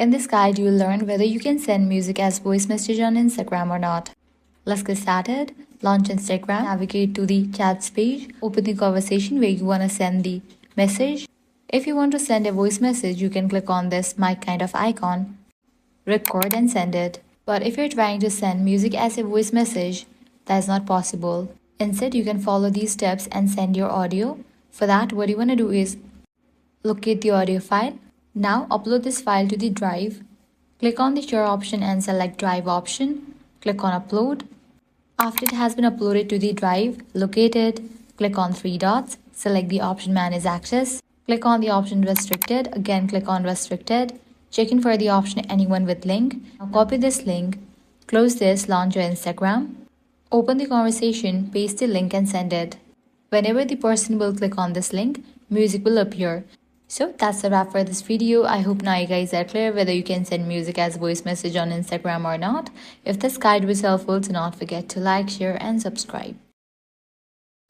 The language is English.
In this guide, you will learn whether you can send music as voice message on Instagram or not. Let's get started. Launch Instagram, navigate to the chats page, open the conversation where you want to send the message. If you want to send a voice message, you can click on this mic kind of icon, record and send it. But if you're trying to send music as a voice message, that is not possible. Instead, you can follow these steps and send your audio. For that, what you want to do is locate the audio file. Now upload this file to the drive. Click on the share option and select drive option. Click on upload. After it has been uploaded to the drive, locate it. Click on three dots. Select the option manage access. Click on the option restricted. Again, click on restricted. Check in for the option anyone with link. Now copy this link. Close this, launch your Instagram. Open the conversation, paste the link and send it. Whenever the person will click on this link, music will appear. So that's a wrap for this video. I hope now you guys are clear whether you can send music as voice message on Instagram or not. If this guide was helpful, do not forget to like, share and subscribe.